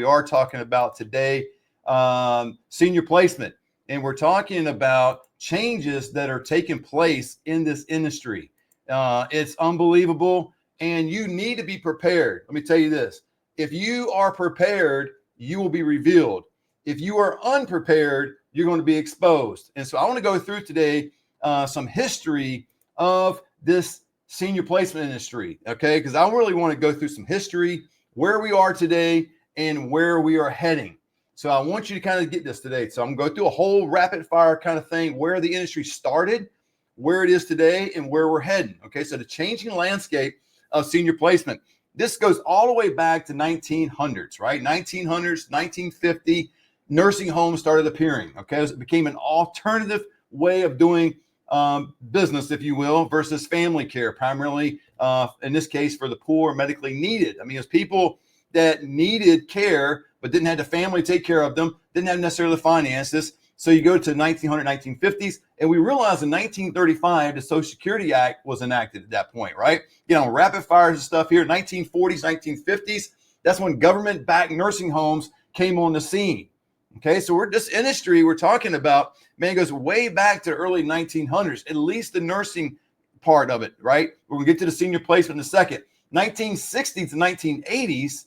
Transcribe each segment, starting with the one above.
We are talking about today senior placement, and we're talking about changes that are taking place in this industry. It's unbelievable, and you need to be prepared. Let me tell you this. If you are prepared, you will be revealed. If you are unprepared, you're going to be exposed. And so I want to go through today some history of this senior placement industry, okay? Because I really want to go through some history, where we are today, and where we are heading. So I want you to kind of get this today. So I'm going to go through a whole rapid fire kind of thing, where the industry started, where it is today, and where we're heading. Okay, so the changing landscape of senior placement. This goes all the way back to 1900s, right? 1900s, 1950, nursing homes started appearing. Okay, so it became an alternative way of doing business, if you will, versus family care, primarily in this case for the poor, medically needed. I mean, it's people that needed care but didn't have the family take care of them, didn't have necessarily the finances. So you go to 1900, 1950s, and we realize in 1935, the Social Security Act was enacted at that point, right? You know, rapid fires and stuff here, 1940s, 1950s, that's when government-backed nursing homes came on the scene. Okay, so this industry we're talking about, man, goes way back to the early 1900s, at least the nursing part of it, right? We're going to get to the senior placement in a second. 1960s to 1980s,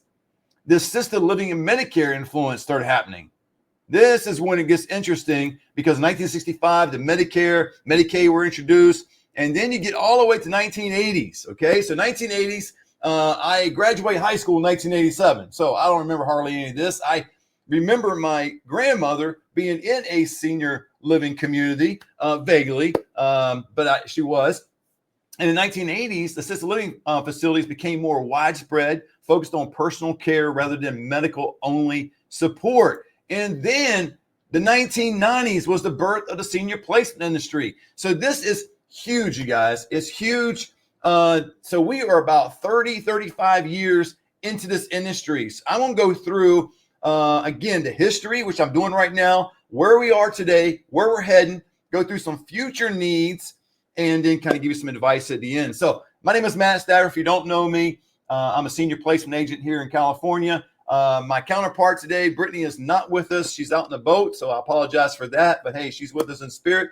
the assisted living and Medicare influence started happening. This is when it gets interesting, because in 1965, the Medicare, Medicaid were introduced, and then you get all the way to 1980s, okay? So 1980s, I graduated high school in 1987, so I don't remember hardly any of this. I remember my grandmother being in a senior living community, vaguely, but she was. And in the 1980s, assisted living facilities became more widespread, focused on personal care rather than medical-only support. And then the 1990s was the birth of the senior placement industry. So this is huge, you guys. It's huge. So we are about 30, 35 years into this industry. So I'm going to go through, again, the history, which I'm doing right now, where we are today, where we're heading, go through some future needs, and then kind of give you some advice at the end. So my name is Matt Statter. If you don't know me, I'm a senior placement agent here in California. My counterpart today, Brittany, is not with us. She's out in the boat, so I apologize for that. But hey, she's with us in spirit.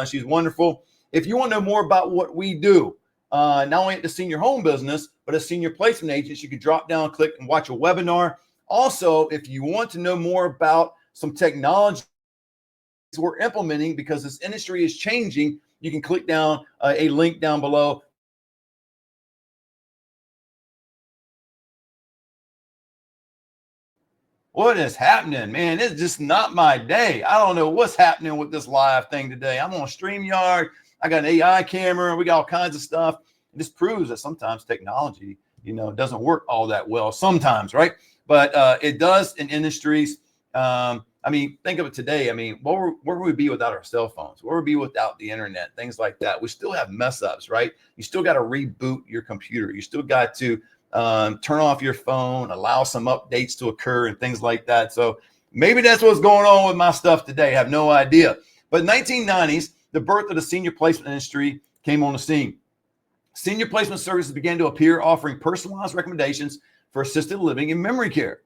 She's wonderful. If you want to know more about what we do, not only at the senior home business, but as senior placement agents, you can drop down, click, and watch a webinar. Also, if you want to know more about some technology we're implementing, because this industry is changing, you can click down a link down below. What is happening, man? It's just not my day. I don't know what's happening with this live thing today. I'm on StreamYard. I got an AI camera. We got all kinds of stuff. This proves that sometimes technology, doesn't work all that well sometimes, right? But it does in industries. I mean, think of it today. I mean, where would we be without our cell phones? Where would we be without the internet? Things like that. We still have mess ups, right? You still got to reboot your computer. You still got to turn off your phone, allow some updates to occur and things like that. So maybe that's what's going on with my stuff today. I have no idea. But 1990s, the birth of the senior placement industry came on the scene. Senior placement services began to appear, offering personalized recommendations for assisted living and memory care.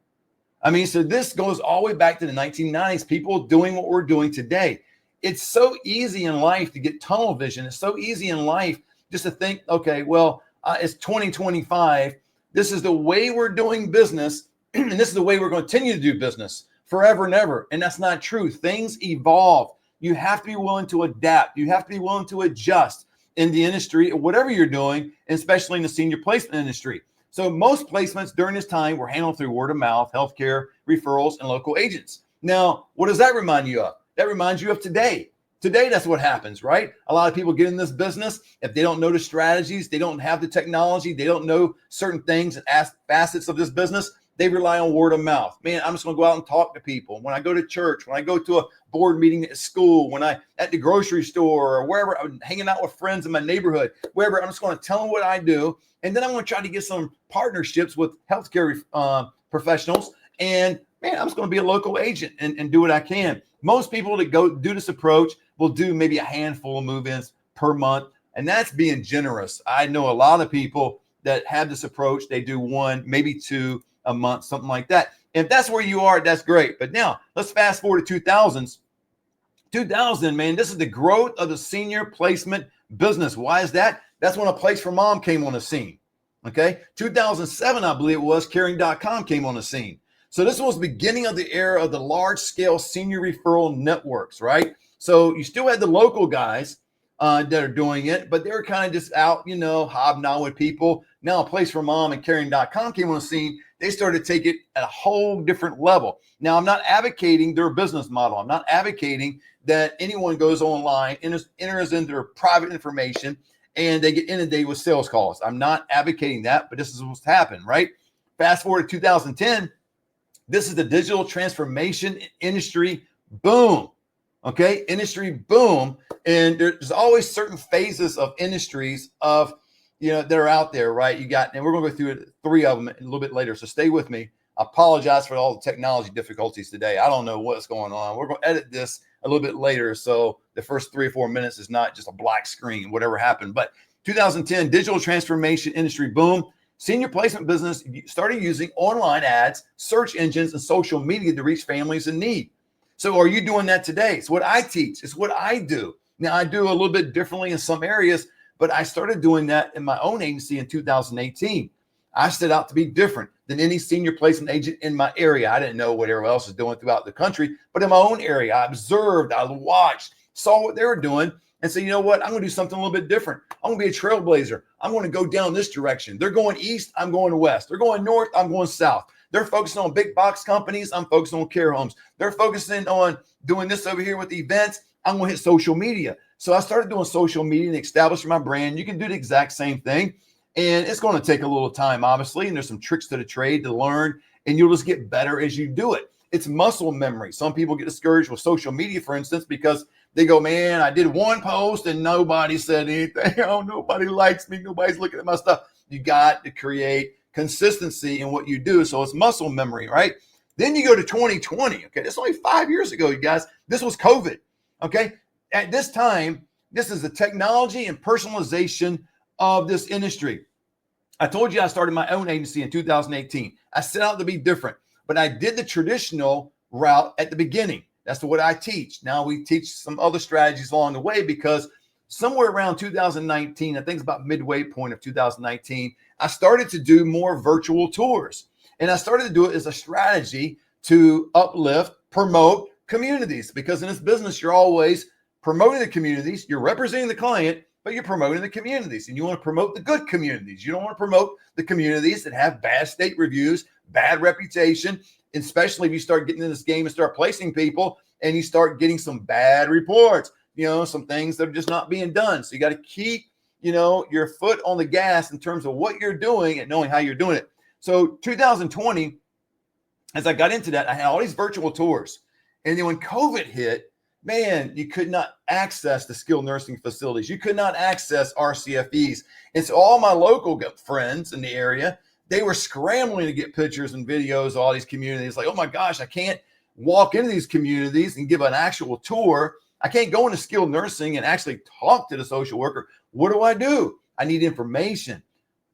I mean, so this goes all the way back to the 1990s, people doing what we're doing today. It's so easy in life to get tunnel vision. It's so easy in life just to think, okay, well, it's 2025. This is the way we're doing business, and this is the way we're going to continue to do business forever and ever. And that's not true. Things evolve. You have to be willing to adapt. You have to be willing to adjust in the industry, whatever you're doing, especially in the senior placement industry. So most placements during this time were handled through word of mouth, healthcare, referrals, and local agents. Now, what does that remind you of? That reminds you of today. Today, that's what happens, right? A lot of people get in this business. If they don't know the strategies, they don't have the technology, they don't know certain things and facets of this business, they rely on word of mouth. Man, I'm just going to go out and talk to people. When I go to church, when I go to a board meeting at school, when I at the grocery store, or wherever I'm hanging out with friends in my neighborhood, wherever, I'm just going to tell them what I do. And then I'm going to try to get some partnerships with healthcare professionals. And man, I'm just going to be a local agent and do what I can. Most people that go do this approach will do maybe a handful of move-ins per month. And that's being generous. I know a lot of people that have this approach. They do one, maybe two a month, something like that. If that's where you are, that's great. But now let's fast forward to 2000s. 2000, man, this is the growth of the senior placement business. Why is that? That's when A Place for Mom came on the scene. Okay. 2007, I believe it was, caring.com came on the scene. So this was the beginning of the era of the large scale senior referral networks, right? So you still had the local guys that are doing it, but they were kind of just out, hobnobbing with people. Now A Place for Mom and caring.com came on the scene. They started to take it at a whole different level. Now, I'm not advocating their business model. I'm not advocating that anyone goes online, enters in their private information, and they get inundated with sales calls. I'm not advocating that, but this is what's happened, right? Fast forward to 2010, this is the digital transformation industry boom. Okay, industry boom. And there's always certain phases of industries that are out there, right? And we're going to go through 3 of them a little bit later. So stay with me. I apologize for all the technology difficulties today. I don't know what's going on. We're going to edit this a little bit later. So the first 3 or 4 minutes is not just a black screen, whatever happened. But 2010, digital transformation industry boom. Senior placement business started using online ads, search engines, and social media to reach families in need. So are you doing that today? It's what I teach. It's what I do. Now, I do a little bit differently in some areas, but I started doing that in my own agency in 2018. I set out to be different than any senior placement agent in my area. I didn't know what everyone else was doing throughout the country, but in my own area, I observed, I watched, saw what they were doing, and said, you know what? I'm going to do something a little bit different. I'm going to be a trailblazer. I'm going to go down this direction. They're going east. I'm going west. They're going north. I'm going south. They're focusing on big box companies. I'm focusing on care homes. They're focusing on doing this over here with events. I'm going to hit social media. So I started doing social media and establishing my brand. You can do the exact same thing. And it's going to take a little time, obviously. And there's some tricks to the trade to learn. And you'll just get better as you do it. It's muscle memory. Some people get discouraged with social media, for instance, because they go, man, I did one post and nobody said anything. Oh, nobody likes me. Nobody's looking at my stuff. You got to create consistency in what you do. So it's muscle memory, right? Then you go to 2020. Okay. That's only 5 years ago, you guys. This was COVID. Okay. At this time, this is the technology and personalization of this industry. I told you I started my own agency in 2018. I set out to be different, but I did the traditional route at the beginning. That's what I teach. Now we teach some other strategies along the way because somewhere around 2019, I think it's about midway point of 2019, I started to do more virtual tours. And I started to do it as a strategy to uplift, promote communities, because in this business, you're always promoting the communities. You're representing the client, but you're promoting the communities, and you want to promote the good communities. You don't want to promote the communities that have bad state reviews, bad reputation, especially if you start getting in this game and start placing people and you start getting some bad reports, some things that are just not being done. So you got to keep, your foot on the gas in terms of what you're doing and knowing how you're doing it. So 2020, as I got into that, I had all these virtual tours. And then when COVID hit, man, you could not access the skilled nursing facilities. You could not access RCFEs. And so all my local friends in the area, they were scrambling to get pictures and videos of all these communities. Like, oh my gosh, I can't walk into these communities and give an actual tour. I can't go into skilled nursing and actually talk to the social worker. What do? I need information.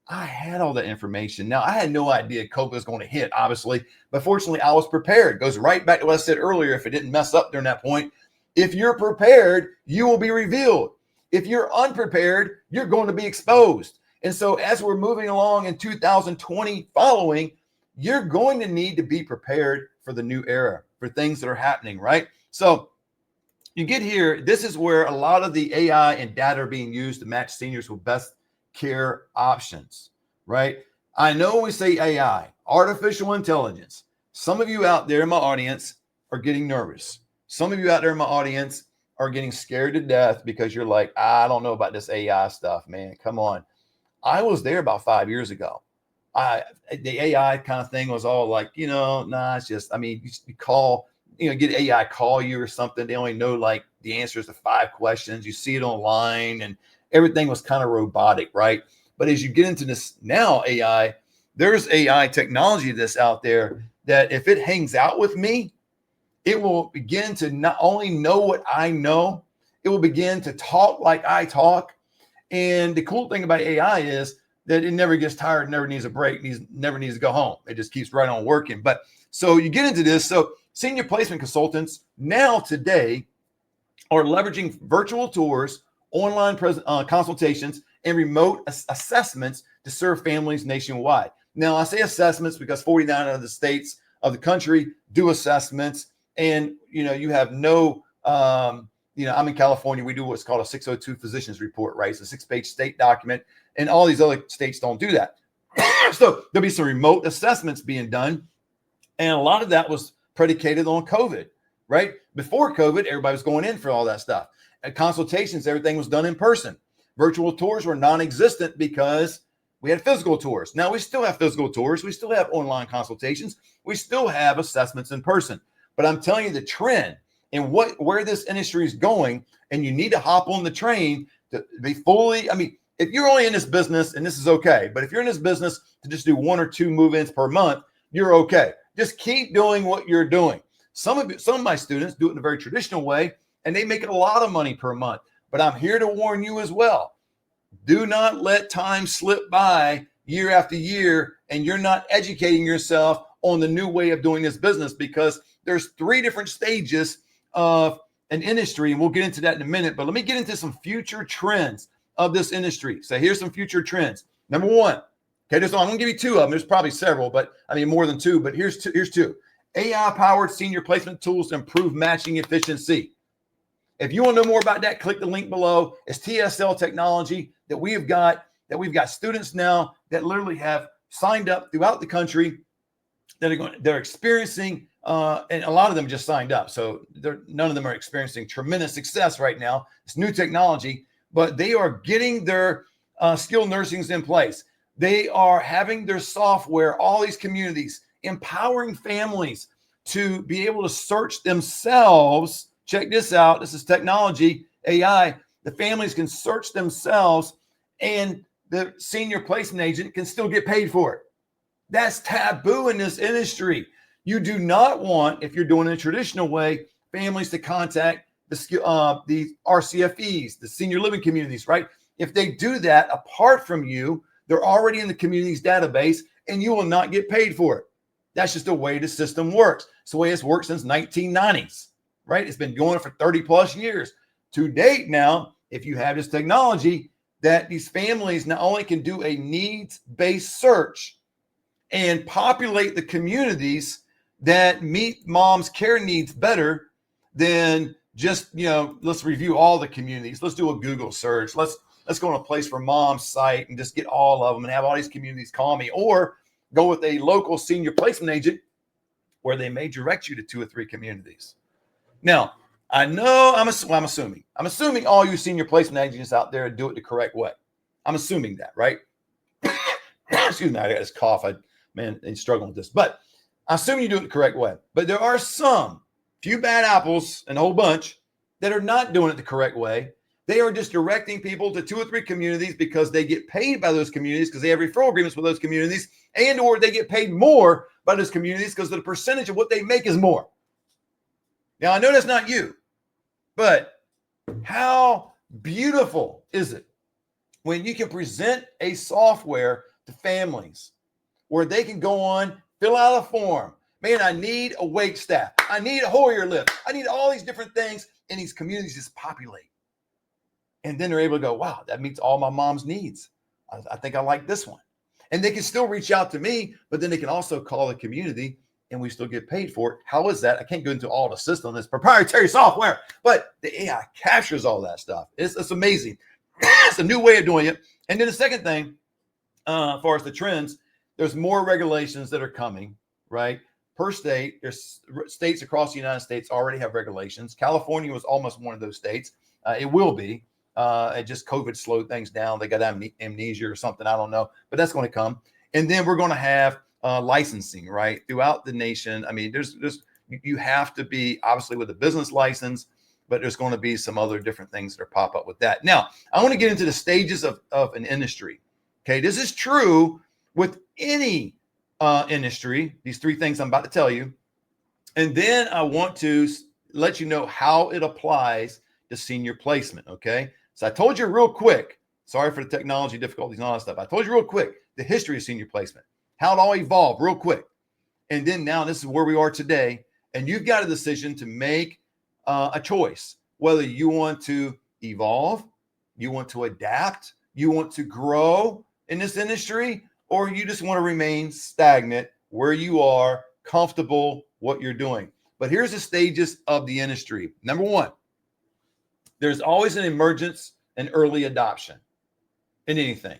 I had all that information. Now, I had no idea COVID was going to hit, obviously, but fortunately, I was prepared. It goes right back to what I said earlier. If it didn't mess up during that point, if you're prepared, you will be revealed. If you're unprepared, you're going to be exposed. And so as we're moving along in 2020 following, you're going to need to be prepared for the new era, for things that are happening, right? So you get here, this is where a lot of the AI and data are being used to match seniors with best care options, right? I know when we say AI, artificial intelligence, some of you out there in my audience are getting nervous. Some of you out there in my audience are getting scared to death because you're like, I don't know about this AI stuff, man. Come on. I was there about 5 years ago. The AI kind of thing was all like, it's just, you call, get AI call you or something. They only know like the answers to 5 questions. You see it online and everything was kind of robotic, right? But as you get into this now AI, there's AI technology that's out there that if it hangs out with me, it will begin to not only know what I know, it will begin to talk like I talk. And the cool thing about AI is that it never gets tired, never needs a break, never needs to go home. It just keeps right on working. But So you get into this. So senior placement consultants now today are leveraging virtual tours, online consultations, and remote assessments to serve families nationwide. Now, I say assessments because 49 of the states of the country do assessments, and you have no, I'm in California. We do what's called a 602 physicians report, right? It's a 6-page state document, and all these other states don't do that. So there'll be some remote assessments being done, and a lot of that was predicated on COVID, right? Before COVID, everybody was going in for all that stuff. At consultations, everything was done in person. Virtual tours were non-existent because we had physical tours. Now we still have physical tours. We still have online consultations. We still have assessments in person. But I'm telling you the trend and where this industry is going, and you need to hop on the train to be fully. I mean, if you're only in this business, and this is okay, but if you're in this business to just do 1 or 2 move-ins per month, you're okay. Just keep doing what you're doing. Some of my students do it in a very traditional way, and they make a lot of money per month. But I'm here to warn you as well. Do not let time slip by year after year, and you're not educating yourself on the new way of doing this business, because there's 3 different stages of an industry, and we'll get into that in a minute. But let me get into some future trends of this industry. So here's some future trends. Number 1. Okay, I'm going to give you 2 of them. There's probably several, but I mean more than 2. But here's 2. AI-powered senior placement tools to improve matching efficiency. If you want to know more about that, click the link below. It's TSL technology that we've got students now that literally have signed up throughout the country they're experiencing, and a lot of them just signed up. So none of them are experiencing tremendous success right now. It's new technology, but they are getting their skilled nursings in place. They are having their software, all these communities, empowering families to be able to search themselves. Check this out. This is technology, AI. The families can search themselves, and the senior placement agent can still get paid for it. That's taboo in this industry. You do not want, if you're doing it a traditional way, families to contact the RCFEs, the senior living communities, right? If they do that apart from you, they're already in the community's database, and you will not get paid for it. That's just the way the system works. It's the way it's worked since 1990s, right? It's been going for 30 plus years. To date now, if you have this technology, that these families not only can do a needs-based search and populate the communities that meet mom's care needs better than just, let's review all the communities. Let's do a Google search. Let's go on a place for mom's site and just get all of them and have all these communities call me, or go with a local senior placement agent where they may direct you to 2 or 3 communities. Now, I know I'm assuming all you senior placement agents out there do it the correct way. I'm assuming that, right? Excuse me, I got this cough. I'm struggling with this, but I assume you do it the correct way. But there are few bad apples and a whole bunch that are not doing it the correct way. They are just directing people to 2 or 3 communities because they get paid by those communities, because they have referral agreements with those communities, and or they get paid more by those communities because the percentage of what they make is more. Now, I know that's not you, but how beautiful is it when you can present a software to families where they can go on, fill out a form. Man, I need a wait staff. I need a Hoyer lift. I need all these different things, and these communities just populate. And then they're able to go, wow, that meets all my mom's needs. I think I like this one. And they can still reach out to me, but then they can also call the community, and we still get paid for it. How is that? I can't go into all the system. It's proprietary software, but the AI captures all that stuff. It's amazing. It's a new way of doing it. And then the second thing, as far as the trends, there's more regulations that are coming, right? Per state, there's states across the United States already have regulations. California was almost one of those states. It will be. It just COVID slowed things down. They got amnesia or something. I don't know, but that's going to come. And then we're going to have licensing, right, throughout the nation. I mean, you have to be obviously with a business license, but there's going to be some other different things that pop up with that. Now, I want to get into the stages of an industry. Okay, this is true with any industry, these 3 things I'm about to tell you. And then I want to let you know how it applies to senior placement, okay? So I told you real quick, sorry for the technology difficulties and all that stuff. I told you real quick the history of senior placement, how it all evolved real quick. And then now this is where we are today. And you've got a decision to make a choice, whether you want to evolve, you want to adapt, you want to grow in this industry, or you just want to remain stagnant where you are, comfortable what you're doing. But here's the stages of the industry. Number one, there's always an emergence and early adoption in anything.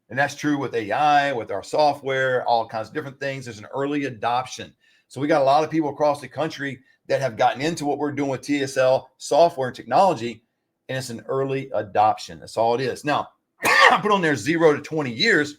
And that's true with AI, with our software, all kinds of different things. There's an early adoption. So we got a lot of people across the country that have gotten into what we're doing with TSL software and technology, and it's an early adoption. That's all it is. Now, I put on there 0 to 20 years.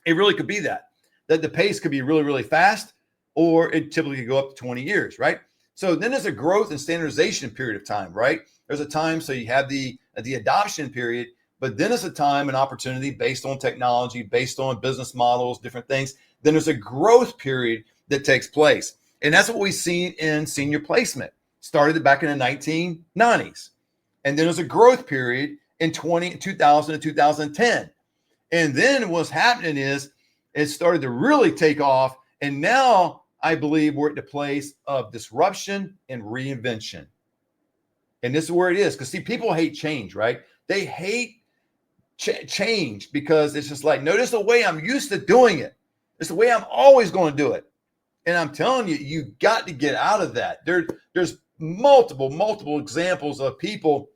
It really could be that the pace could be really, really fast, or it typically could go up to 20 years, right? So then there's a growth and standardization period of time, right? There's a time, so you have the adoption period, but then it's a time and opportunity based on technology, based on business models, different things. Then there's a growth period that takes place. And that's what we've seen in senior placement. Started back in the 1990s. And then there's a growth period in 2000 to 2010. And then what's happening is it started to really take off. And now I believe we're at the place of disruption and reinvention. And this is where it is. Because see, people hate change, right? They hate change because it's just like, no, this is the way I'm used to doing it. It's the way I'm always going to do it. And I'm telling you, you got to get out of that. There's multiple examples of people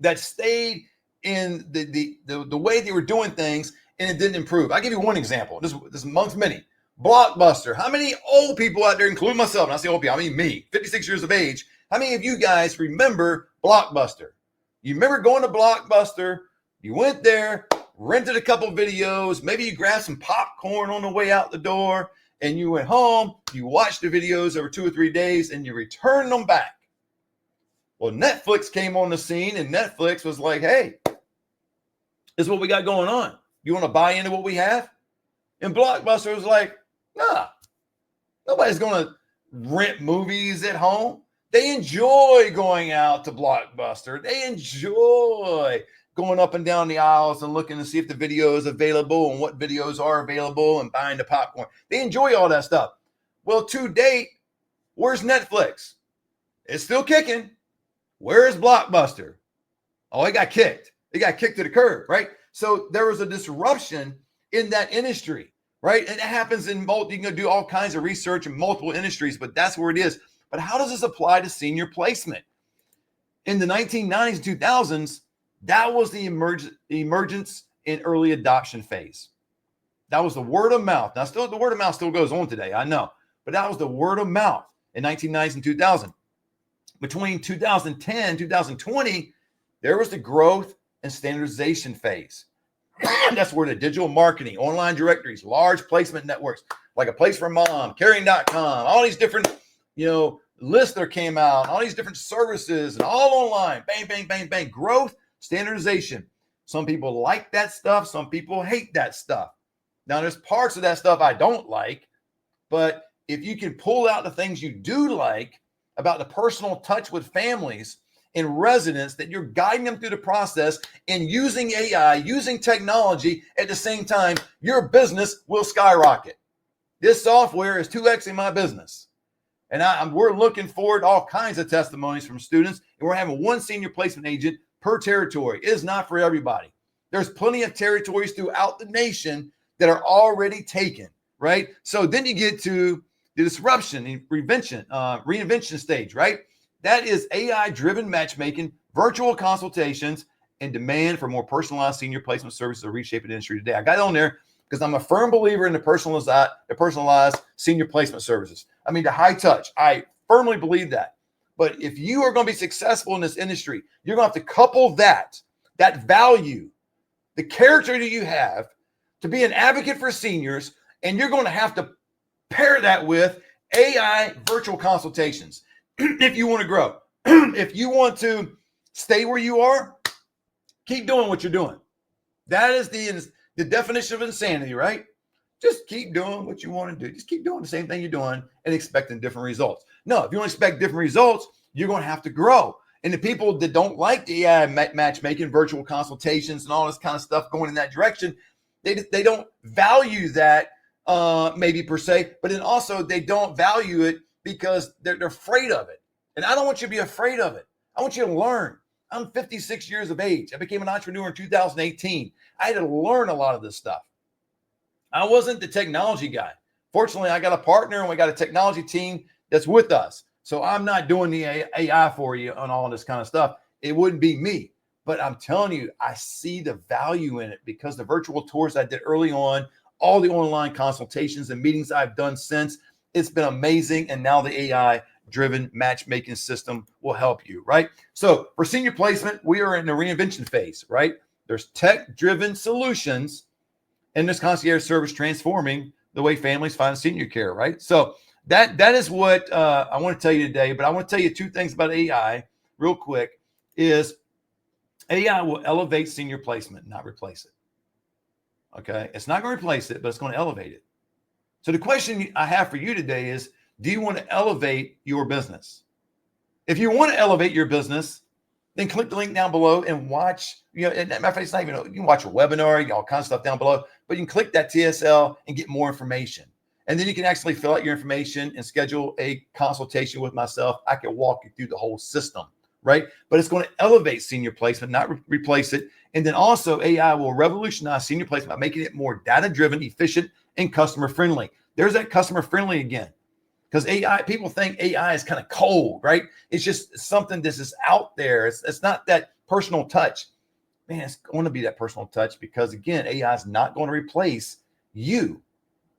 that stayed in the way they were doing things and it didn't improve. I'll give you one example. This amongst many. Blockbuster. How many old people out there, including myself, and I say old people, I mean me, 56 years of age, how many of you guys remember Blockbuster? You remember going to Blockbuster, you went there, rented a couple videos, maybe you grabbed some popcorn on the way out the door, and you went home, you watched the videos over 2 or 3 days, and you returned them back. Well, Netflix came on the scene, and Netflix was like, hey, this is what we got going on. You want to buy into what we have? And Blockbuster was like, nah, nobody's going to rent movies at home. They enjoy going out to Blockbuster. They enjoy going up and down the aisles and looking to see if the video is available and what videos are available and buying the popcorn. They enjoy all that stuff. Well, to date, where's Netflix? It's still kicking. Where is Blockbuster? Oh, it got kicked. It got kicked to the curb, right? So there was a disruption in that industry, right? And it happens in you can do all kinds of research in multiple industries, but that's where it is. But how does this apply to senior placement? In the 1990s and 2000s, that was the emergence and early adoption phase. That was the word of mouth. Now, still, the word of mouth still goes on today, I know. But that was the word of mouth in 1990s and 2000. Between 2010 and 2020, there was the growth and standardization phase. That's where the digital marketing, online directories, large placement networks, like A Place for Mom, Caring.com, all these different, lists that came out, all these different services, and all online. Bang, bang, bang, bang. Growth, standardization. Some people like that stuff. Some people hate that stuff. Now, there's parts of that stuff I don't like, but if you can pull out the things you do like about the personal touch with families and residents, that you're guiding them through the process and using AI, using technology at the same time, your business will skyrocket. This software is 2X in my business. And we're looking forward to all kinds of testimonies from students. And we're having one senior placement agent per territory. It is not for everybody. There's plenty of territories throughout the nation that are already taken, right? So then you get to the disruption and reinvention stage, right? That is AI-driven matchmaking, virtual consultations, and demand for more personalized senior placement services to reshape the industry today. I got it on there because I'm a firm believer in the personalized senior placement services. I mean, the high touch. I firmly believe that. But if you are going to be successful in this industry, you're going to have to couple that value, the character that you have to be an advocate for seniors, and you're going to have to pair that with AI virtual consultations. If you want to grow, if you want to stay where you are, keep doing what you're doing. That is the definition of insanity, right? Just keep doing what you want to do. Just keep doing the same thing you're doing and expecting different results. No, if you want to expect different results, you're going to have to grow. And the people that don't like the AI matchmaking, virtual consultations, and all this kind of stuff going in that direction, they don't value that maybe per se, but then also they don't value it because they're afraid of it. And I don't want you to be afraid of it. I want you to learn. I'm 56 years of age. I became an entrepreneur in 2018. I had to learn a lot of this stuff. I wasn't the technology guy. Fortunately, I got a partner and we got a technology team that's with us. So I'm not doing the AI for you on all this kind of stuff. It wouldn't be me. But I'm telling you, I see the value in it because the virtual tours I did early on, all the online consultations and meetings I've done since, it's been amazing. And now the AI driven matchmaking system will help you, right? So for senior placement, we are in the reinvention phase, right? There's tech driven solutions in this concierge service transforming the way families find senior care, right? So that is what I want to tell you today. But I want to tell you two things about AI real quick is AI will elevate senior placement, not replace it. Okay. It's not going to replace it, but it's going to elevate it. So the question I have for you today is, do you want to elevate your business? If you want to elevate your business, then click the link down below and watch, and matter of fact, it's not even, you can watch a webinar, all kinds of stuff down below, but you can click that TSL and get more information. And then you can actually fill out your information and schedule a consultation with myself. I can walk you through the whole system, right? But it's going to elevate senior placement, not replace it. And then also AI will revolutionize senior placement by making it more data-driven, efficient, and customer-friendly. There's that customer-friendly again. Because AI, people think AI is kind of cold, right? It's just something that's just out there. It's not that personal touch. Man, it's going to be that personal touch because, again, AI is not going to replace you.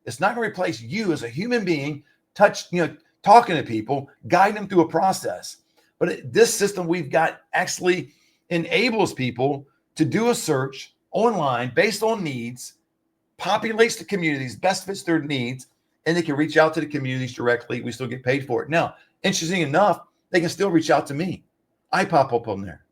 It's not going to replace you as a human being, talking to people, guiding them through a process. But this system we've got actually enables people to do a search online based on needs, populates the communities, best fits their needs, and they can reach out to the communities directly. We still get paid for it. Now, interesting enough, they can still reach out to me. I pop up on there.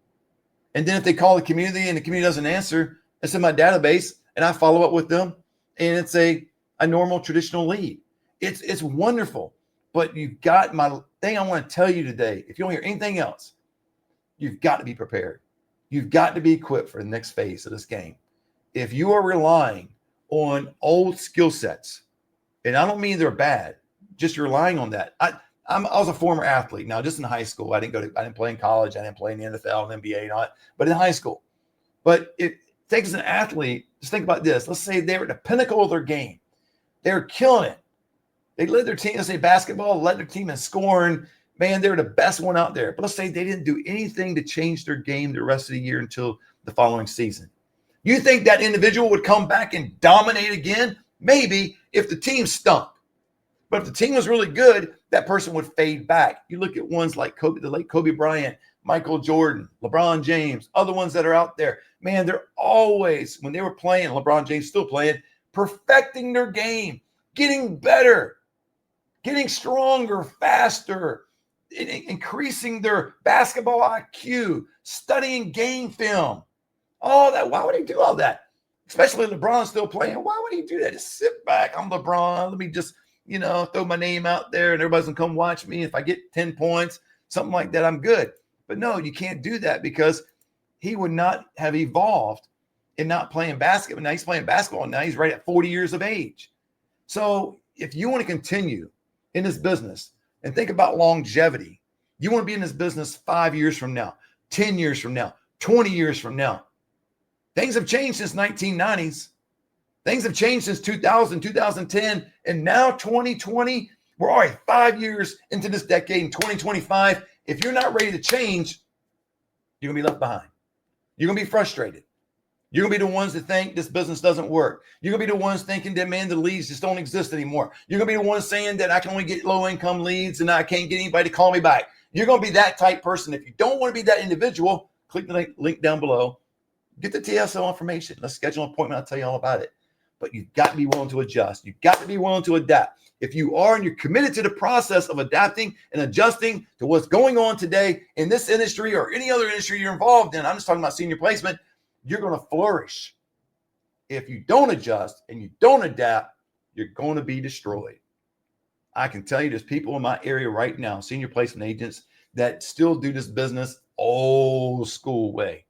And then if they call the community and the community doesn't answer, it's in my database and I follow up with them. And it's a normal traditional lead. It's wonderful. But you've got my thing I want to tell you today. If you don't hear anything else, you've got to be prepared. You've got to be equipped for the next phase of this game. If you are relying on old skill sets, and I don't mean they're bad, just relying on that. I was a former athlete. Now, just in high school, I didn't play in college. I didn't play in the NFL and NBA and all that, but in high school. But it takes an athlete, just think about this. Let's say they were at the pinnacle of their game. They were killing it. They led their team, let's say basketball, led their team in scoring. Man, they were the best one out there. But let's say they didn't do anything to change their game the rest of the year until the following season. You think that individual would come back and dominate again? Maybe if the team stunk. But if the team was really good, that person would fade back. You look at ones like the late Kobe Bryant, Michael Jordan, LeBron James, other ones that are out there. Man, they're always, when they were playing, LeBron James still playing, perfecting their game, getting better, getting stronger, faster, increasing their basketball IQ, studying game film. All that. Why would he do all that? Especially LeBron still playing. Why would he do that? Just sit back. I'm LeBron. Let me just, throw my name out there and everybody's going to come watch me. If I get 10 points, something like that, I'm good. But no, you can't do that because he would not have evolved in not playing basketball. Now he's playing basketball. Now he's right at 40 years of age. So if you want to continue in this business and think about longevity, you want to be in this business 5 years from now, 10 years from now, 20 years from now. Things have changed since 1990s. Things have changed since 2000, 2010, and now 2020. We're already 5 years into this decade in 2025. If you're not ready to change, you're going to be left behind. You're going to be frustrated. You're going to be the ones that think this business doesn't work. You're going to be the ones thinking that, man, the leads just don't exist anymore. You're going to be the ones saying that I can only get low-income leads and I can't get anybody to call me back. You're going to be that type person. If you don't want to be that individual, click the link down below. Get the TSL information. Let's schedule an appointment. I'll tell you all about it. But you've got to be willing to adjust. You've got to be willing to adapt. If you are and you're committed to the process of adapting and adjusting to what's going on today in this industry or any other industry you're involved in, I'm just talking about senior placement, you're going to flourish. If you don't adjust and you don't adapt, you're going to be destroyed. I can tell you there's people in my area right now, senior placement agents, that still do this business old school way.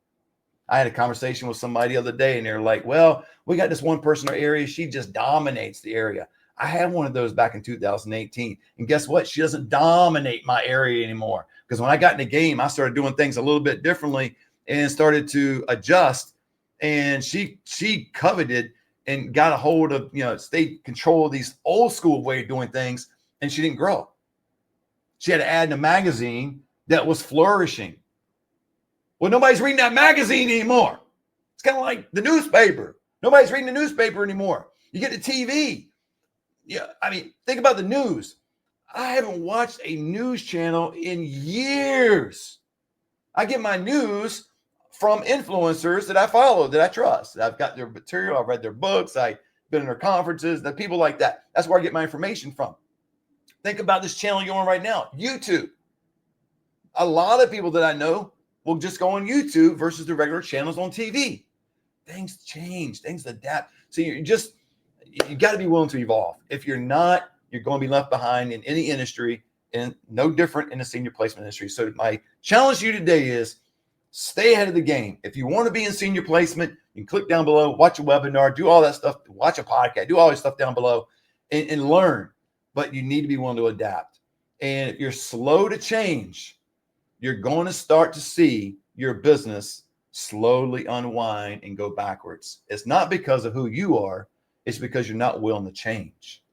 I had a conversation with somebody the other day, and they're like, well, we got this one person in our area. She just dominates the area. I had one of those back in 2018. And guess what? She doesn't dominate my area anymore. Because when I got in the game, I started doing things a little bit differently and started to adjust. And she coveted and got a hold of, state control of these old school way of doing things. And she didn't grow. She had an ad in a magazine that was flourishing. Well, nobody's reading that magazine anymore. It's kind of like the newspaper. Nobody's reading the newspaper anymore. You get the TV. Yeah, I mean, think about the news. I haven't watched a news channel in years. I get my news from influencers that I follow, that I trust. I've got their material. I've read their books. I've been in their conferences. The people like that. That's where I get my information from. Think about this channel you're on right now, YouTube. A lot of people that I know will just go on YouTube versus the regular channels on TV. Things change, things adapt. So you got to be willing to evolve. If you're not, you're going to be left behind in any industry, and no different in the senior placement industry. So my challenge to you today is stay ahead of the game. If you want to be in senior placement, you can click down below, watch a webinar, do all that stuff, watch a podcast, do all this stuff down below and learn. But you need to be willing to adapt. And if you're slow to change, you're going to start to see your business slowly unwind and go backwards. It's not because of who you are. It's because you're not willing to change.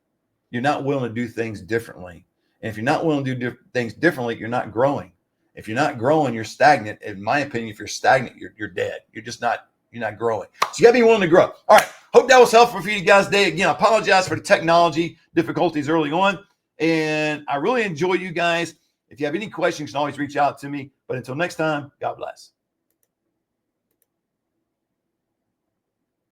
You're not willing to do things differently. And if you're not willing to do things differently, you're not growing. If you're not growing, you're stagnant. In my opinion, if you're stagnant, you're dead. You're not growing. So you got to be willing to grow. All right. Hope that was helpful for you guys today. Again, I apologize for the technology difficulties early on. And I really enjoy you guys. If you have any questions, you can always reach out to me. But until next time, God bless.